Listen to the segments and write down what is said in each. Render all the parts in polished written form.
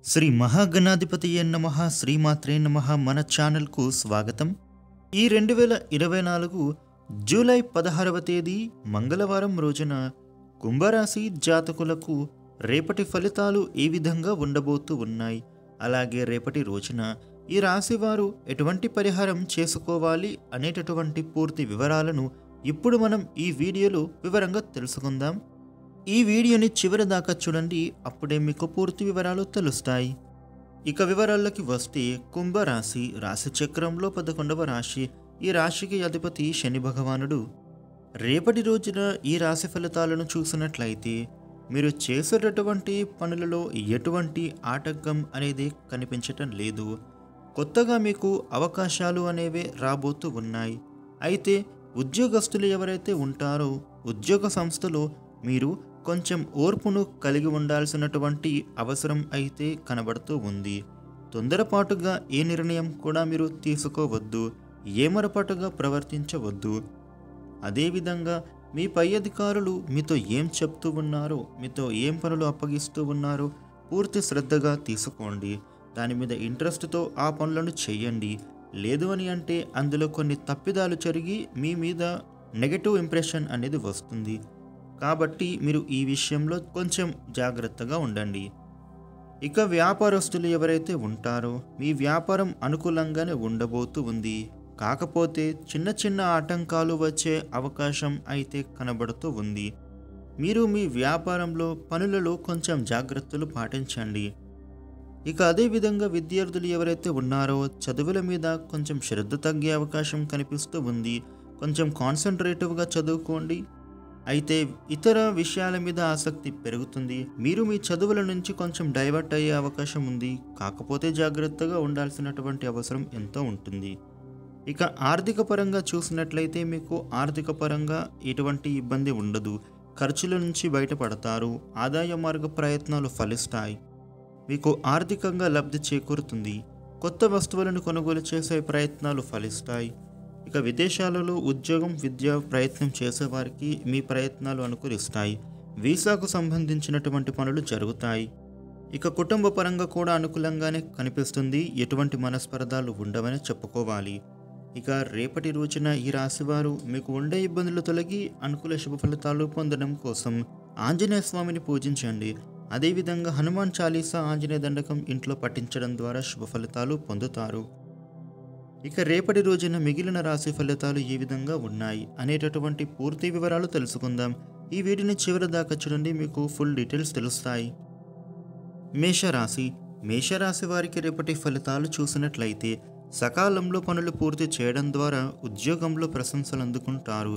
శ్రీ మహాగణాధిపతియే నమః శ్రీమాత్రే నమః మన ఛానల్కు స్వాగతం. ఈ 2024 జూలై 16వ తేదీ మంగళవారం రోజున కుంభరాశి జాతకులకు రేపటి ఫలితాలు ఏ విధంగా ఉండబోతూ ఉన్నాయి, అలాగే రేపటి రోజున ఈ రాశి వారు ఎటువంటి పరిహారం చేసుకోవాలి అనేటటువంటి పూర్తి వివరాలను ఇప్పుడు మనం ఈ వీడియోలో వివరంగా తెలుసుకుందాం. ఈ వీడియోని చివరి దాకా చూడండి, అప్పుడే మీకు పూర్తి వివరాలు తెలుస్తాయి. ఇక వివరాల్లోకి వస్తే కుంభరాశి రాశి చక్రంలో 11వ రాశి. ఈ రాశికి అధిపతి శని భగవానుడు. రేపటి రోజున ఈ రాశి ఫలితాలను చూసినట్లయితే మీరు చేసేటటువంటి పనులలో ఎటువంటి ఆటంకం అనేది కనిపించటం లేదు. కొత్తగా మీకు అవకాశాలు అనేవి రాబోతూ ఉన్నాయి. అయితే ఉద్యోగస్తులు ఎవరైతే ఉంటారో ఉద్యోగ సంస్థలో మీరు కొంచెం ఓర్పును కలిగి ఉండాల్సినటువంటి అవసరం అయితే కనబడుతూ ఉంది. తొందరపాటుగా ఏ నిర్ణయం కూడా మీరు తీసుకోవద్దు, ఏమరపాటుగా ప్రవర్తించవద్దు. అదేవిధంగా మీ పై అధికారులు మీతో ఏం చెప్తూ ఉన్నారో, మీతో ఏం పనులు అప్పగిస్తూ ఉన్నారో పూర్తి శ్రద్ధగా తీసుకోండి. దాని మీద ఇంట్రెస్ట్తో ఆ పనులను చేయండి. లేదు అని అంటే అందులో కొన్ని తప్పిదాలు జరిగి మీ మీద నెగటివ్ ఇంప్రెషన్ అనేది వస్తుంది. కాబట్టి మీరు ఈ విషయంలో కొంచెం జాగ్రత్తగా ఉండండి. ఇక వ్యాపారస్తులు ఎవరైతే ఉంటారో మీ వ్యాపారం అనుకూలంగానే ఉండబోతూ ఉంది. కాకపోతే చిన్న చిన్న ఆటంకాలు వచ్చే అవకాశం అయితే కనబడుతూ ఉంది. మీరు మీ వ్యాపారంలో పనులలో కొంచెం జాగ్రత్తలు పాటించండి. ఇక అదేవిధంగా విద్యార్థులు ఎవరైతే ఉన్నారో చదువుల మీద కొంచెం శ్రద్ధ తగ్గే అవకాశం కనిపిస్తూ ఉంది. కొంచెం కాన్సన్ట్రేటివ్గా చదువుకోండి. అయితే ఇతర విషయాల మీద ఆసక్తి పెరుగుతుంది. మీరు మీ చదువుల నుంచి కొంచెం డైవర్ట్ అయ్యే అవకాశం ఉంది. కాకపోతే జాగ్రత్తగా ఉండాల్సినటువంటి అవసరం ఎంతో ఉంటుంది. ఇక ఆర్థిక పరంగా చూసినట్లయితే మీకు ఆర్థిక పరంగా ఎటువంటి ఇబ్బంది ఉండదు. ఖర్చుల నుంచి బయటపడతారు. ఆదాయ మార్గ ప్రయత్నాలు ఫలిస్తాయి. మీకు ఆర్థికంగా లబ్ధి చేకూరుతుంది. కొత్త వస్తువులను కొనుగోలు చేసే ప్రయత్నాలు ఫలిస్తాయి. ఇక విదేశాలలో ఉద్యోగం, విద్య ప్రయత్నం చేసేవారికి మీ ప్రయత్నాలు అనుకూలిస్తాయి. వీసాకు సంబంధించినటువంటి పనులు జరుగుతాయి. ఇక కుటుంబ పరంగా కూడా అనుకూలంగానే కనిపిస్తుంది. ఎటువంటి మనస్పర్ధాలు ఉండవని చెప్పుకోవాలి. ఇక రేపటి రోజున ఈ రాశివారు మీకు ఉండే ఇబ్బందులు తొలగి అనుకూల శుభ ఫలితాలు పొందడం కోసం ఆంజనేయ స్వామిని పూజించండి. అదేవిధంగా హనుమాన్ చాలీసా, ఆంజనేయ దండకం ఇంట్లో పఠించడం ద్వారా శుభ ఫలితాలు పొందుతారు. ఇక రేపటి రోజున మిగిలిన రాశి ఫలితాలు ఏ విధంగా ఉన్నాయి అనేటటువంటి పూర్తి వివరాలు తెలుసుకుందాం. ఈ వీడియోని చివరి దాకా చూడండి, మీకు ఫుల్ డీటెయిల్స్ తెలుస్తాయి. మేషరాశి. మేషరాశి వారికి రేపటి ఫలితాలు చూసినట్లయితే సకాలంలో పనులు పూర్తి చేయడం ద్వారా ఉద్యోగంలో ప్రశంసలు అందుకుంటారు.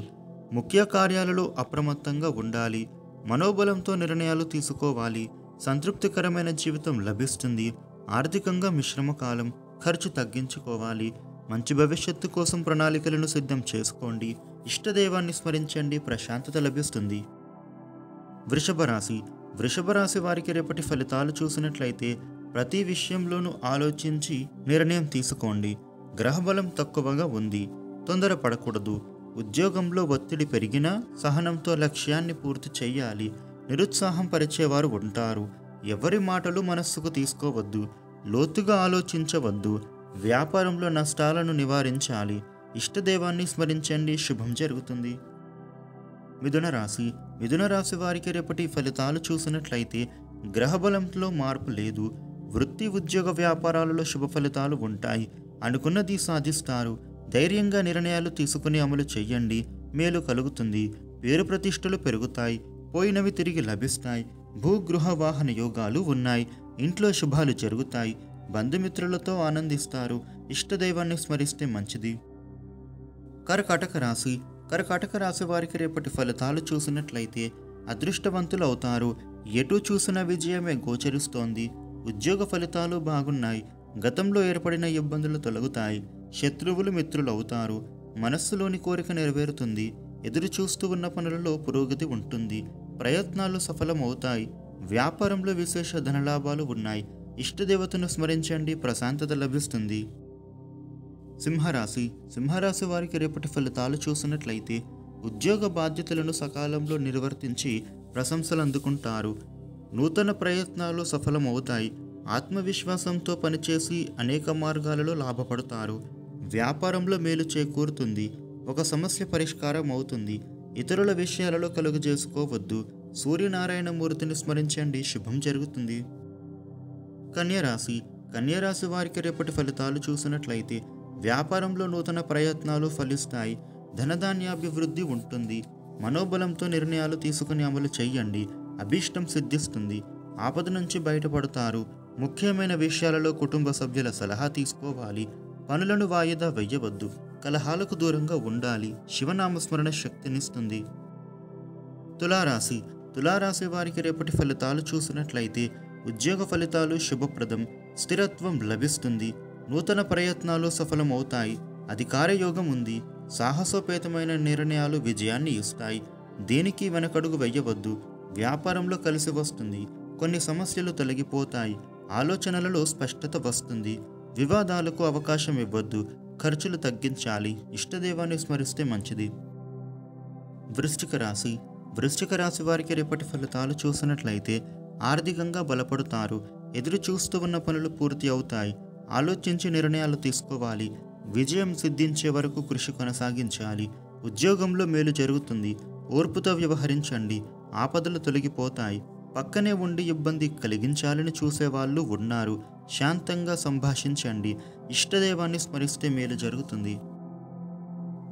ముఖ్య కార్యాలలో అప్రమత్తంగా ఉండాలి. మనోబలంతో నిర్ణయాలు తీసుకోవాలి. సంతృప్తికరమైన జీవితం లభిస్తుంది. ఆర్థికంగా మిశ్రమ కాలం. ఖర్చు తగ్గించుకోవాలి. మంచి భవిష్యత్తు కోసం ప్రణాళికలను సిద్ధం చేసుకోండి. ఇష్టదైవాన్ని స్మరించండి, ప్రశాంతత లభిస్తుంది. వృషభ రాశి. వృషభ రాశి వారికి రేపటి ఫలితాలు చూసినట్లయితే ప్రతి విషయంలోనూ ఆలోచించి నిర్ణయం తీసుకోండి. గ్రహబలం తక్కువగా ఉంది. తొందరపడకూడదు. ఉద్యోగంలో ఒత్తిడి పెరిగినా సహనంతో లక్ష్యాన్ని పూర్తి చేయాలి. నిరుత్సాహం పరిచేవారు ఉంటారు. ఎవరి మాటలు మనస్సుకు తీసుకోవద్దు. లోతుగా ఆలోచించవద్దు. వ్యాపారంలో నష్టాలను నివారించాలి. ఇష్టదైవాన్ని స్మరించండి, శుభం జరుగుతుంది. మిథున రాశి. మిథున రాశి వారికి రేపటి ఫలితాలు చూసినట్లయితే గ్రహబలంలో మార్పు లేదు. వృత్తి, ఉద్యోగ, వ్యాపారాలలో శుభ ఫలితాలు ఉంటాయి. అనుకున్నది సాధిస్తారు. ధైర్యంగా నిర్ణయాలు తీసుకుని అమలు చెయ్యండి. మేలు కలుగుతుంది. పేరు ప్రతిష్టలు పెరుగుతాయి. పోయినవి తిరిగి లభిస్తాయి. భూగృహ వాహన యోగాలు ఉన్నాయి. ఇంట్లో శుభాలు జరుగుతాయి. బంధుమిత్రులతో ఆనందిస్తారు. ఇష్టదైవాన్ని స్మరిస్తే మంచిది. కర్కాటక రాశి. కర్కాటక రాశి వారికి రేపటి ఫలితాలు చూసినట్లయితే అదృష్టవంతులు అవుతారు. ఎటు చూసిన విజయమే గోచరిస్తోంది. ఉద్యోగ ఫలితాలు బాగున్నాయి. గతంలో ఏర్పడిన ఇబ్బందులు తొలగుతాయి. శత్రువులు మిత్రులు అవుతారు. మనస్సులోని కోరిక నెరవేరుతుంది. ఎదురు చూస్తూ ఉన్న పనులలో పురోగతి ఉంటుంది. ప్రయత్నాలు సఫలమవుతాయి. వ్యాపారంలో విశేష ధనలాభాలు ఉన్నాయి. ఇష్టదేవతను స్మరించండి, ప్రశాంతత లభిస్తుంది. సింహరాశి. సింహరాశి వారికి రేపటి ఫలితాలు చూసినట్లయితే ఉద్యోగ బాధ్యతలను సకాలంలో నిర్వర్తించి ప్రశంసలు అందుకుంటారు. నూతన ప్రయత్నాలు సఫలమవుతాయి. ఆత్మవిశ్వాసంతో పనిచేసి అనేక మార్గాలలో లాభపడతారు. వ్యాపారంలో మేలు చేకూరుతుంది. ఒక సమస్య పరిష్కారం అవుతుంది. ఇతరుల విషయాలలో కలుగజేసుకోవద్దు. సూర్యనారాయణ మూర్తిని స్మరించండి, శుభం జరుగుతుంది. కన్యరాశి. కన్యరాశి వారికి రేపటి ఫలితాలు చూసినట్లయితే వ్యాపారంలో నూతన ప్రయత్నాలు ఫలిస్తాయి. ధనధాన్యాభివృద్ధి ఉంటుంది. మనోబలంతో నిర్ణయాలు తీసుకుని అమలు చెయ్యండి. అభీష్టం సిద్ధిస్తుంది. ఆపద నుంచి బయటపడతారు. ముఖ్యమైన విషయాలలో కుటుంబ సభ్యుల సలహా తీసుకోవాలి. పనులను వాయిదా వెయ్యవద్దు. కలహాలకు దూరంగా ఉండాలి. శివనామస్మరణ శక్తినిస్తుంది. తులారాశి. తులారాశి వారికి రేపటి ఫలితాలు చూసినట్లయితే ఉద్యోగ ఫలితాలు శుభప్రదం. స్థిరత్వం లభిస్తుంది. నూతన ప్రయత్నాలు సఫలమవుతాయి. అధికార యోగం ఉంది. సాహసోపేతమైన నిర్ణయాలు విజయాన్ని ఇస్తాయి. దేనికి వెనకడుగు వెయ్యవద్దు. వ్యాపారంలో కలిసి వస్తుంది. కొన్ని సమస్యలు తొలగిపోతాయి. ఆలోచనలలో స్పష్టత వస్తుంది. వివాదాలకు అవకాశం ఇవ్వద్దు. ఖర్చులు తగ్గించాలి. ఇష్టదేవాన్ని స్మరిస్తే మంచిది. వృశ్చిక రాశి. వృశ్చిక రాశి వారికి రేపటి ఫలితాలు చూసినట్లయితే ఆర్థికంగా బలపడతారు. ఎదురు చూస్తూ ఉన్న పనులు పూర్తి అవుతాయి. ఆలోచించి నిర్ణయాలు తీసుకోవాలి. విజయం సిద్ధించే వరకు కృషి కొనసాగించాలి. ఉద్యోగంలో మేలు జరుగుతుంది. ఓర్పుతో వ్యవహరించండి. ఆపదలు తొలగిపోతాయి. పక్కనే ఉండి ఇబ్బంది కలిగించాలని చూసేవాళ్ళు ఉన్నారు. శాంతంగా సంభాషించండి. ఇష్టదేవాన్ని స్మరిస్తే మేలు జరుగుతుంది.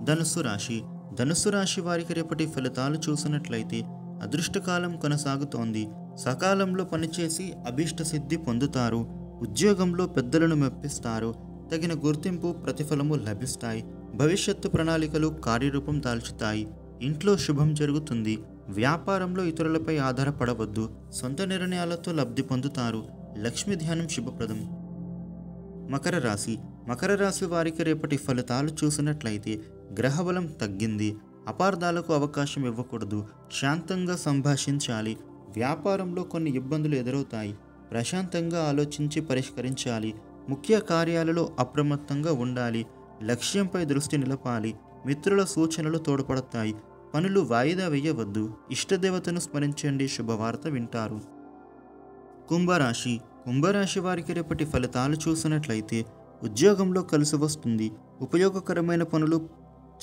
ధనుస్సు రాశి. ధనుస్సు రాశి వారికి రేపటి ఫలితాలు చూసినట్లయితే అదృష్టకాలం కొనసాగుతోంది. సకాలంలో పనిచేసి అభీష్ట సిద్ధి పొందుతారు. ఉద్యోగంలో పెద్దలను మెప్పిస్తారు. తగిన గుర్తింపు ప్రతిఫలము లభిస్తాయి. భవిష్యత్తు ప్రణాళికలు కార్యరూపం దాల్చుతాయి. ఇంట్లో శుభం జరుగుతుంది. వ్యాపారంలో ఇతరులపై ఆధారపడవద్దు. సొంత నిర్ణయాలతో లబ్ధి పొందుతారు. లక్ష్మీ ధ్యానం శుభప్రదం. మకర రాశి. మకర రాశి వారికి రేపటి ఫలితాలు చూసినట్లయితే గ్రహబలం తగ్గింది. అపార్థాలకు అవకాశం ఇవ్వకూడదు. శాంతంగా సంభాషించాలి. వ్యాపారంలో కొన్ని ఇబ్బందులు ఎదురవుతాయి. ప్రశాంతంగా ఆలోచించి పరిష్కరించాలి. ముఖ్య కార్యాలలో అప్రమత్తంగా ఉండాలి. లక్ష్యంపై దృష్టి నిలపాలి. మిత్రుల సూచనలు తోడ్పడతాయి. పనులు వాయిదా వేయవద్దు. ఇష్టదేవతను స్మరించండి, శుభవార్త వింటారు. కుంభరాశి. కుంభరాశి వారికి రేపటి ఫలితాలు చూసినట్లయితే ఉద్యోగంలో కలిసి వస్తుంది. ఉపయోగకరమైన పనులు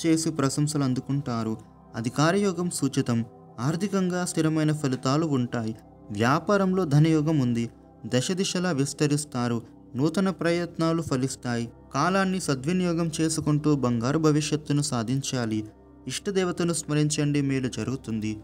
చేసి ప్రశంసలు అందుకుంటారు. అధికార యోగం సూచితం. ఆర్థికంగా స్థిరమైన ఫలితాలు ఉంటాయి. వ్యాపారంలో ధనయోగం ఉంది. దశ దిశలా విస్తరిస్తారు. నూతన ప్రయత్నాలు ఫలిస్తాయి. కాలాన్ని సద్వినియోగం చేసుకుంటూ బంగారు భవిష్యత్తును సాధించాలి. ఇష్టదేవతను స్మరించండి, మేలు జరుగుతుంది.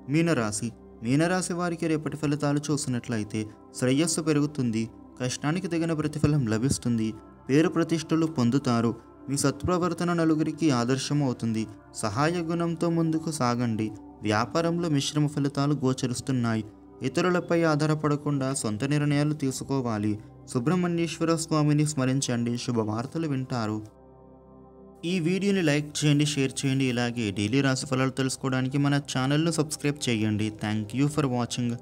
మీనరాశి. మీనరాశి వారికి రేపటి ఫలితాలు చూసినట్లయితే శ్రేయస్సు పెరుగుతుంది. కష్టానికి తగిన ప్రతిఫలం లభిస్తుంది. పేరు ప్రతిష్టలు పొందుతారు. మీ సత్ప్రవర్తన నలుగురికి ఆదర్శం అవుతుంది. సహాయ గుణంతో ముందుకు సాగండి. వ్యాపారంలో మిశ్రమ ఫలితాలు గోచరిస్తున్నాయి. ఇతరులపై ఆధారపడకుండా సొంత నిర్ణయాలు తీసుకోవాలి. సుబ్రహ్మణ్యేశ్వర స్వామిని స్మరించండి, శుభవార్తలు వింటారు. ఈ వీడియోని లైక్ చేయండి, షేర్ చేయండి. ఇలాగే డైలీ రాశి ఫలాలు తెలుసుకోవడానికి మన ఛానల్ను సబ్స్క్రైబ్ చేయండి. Thank you for watching.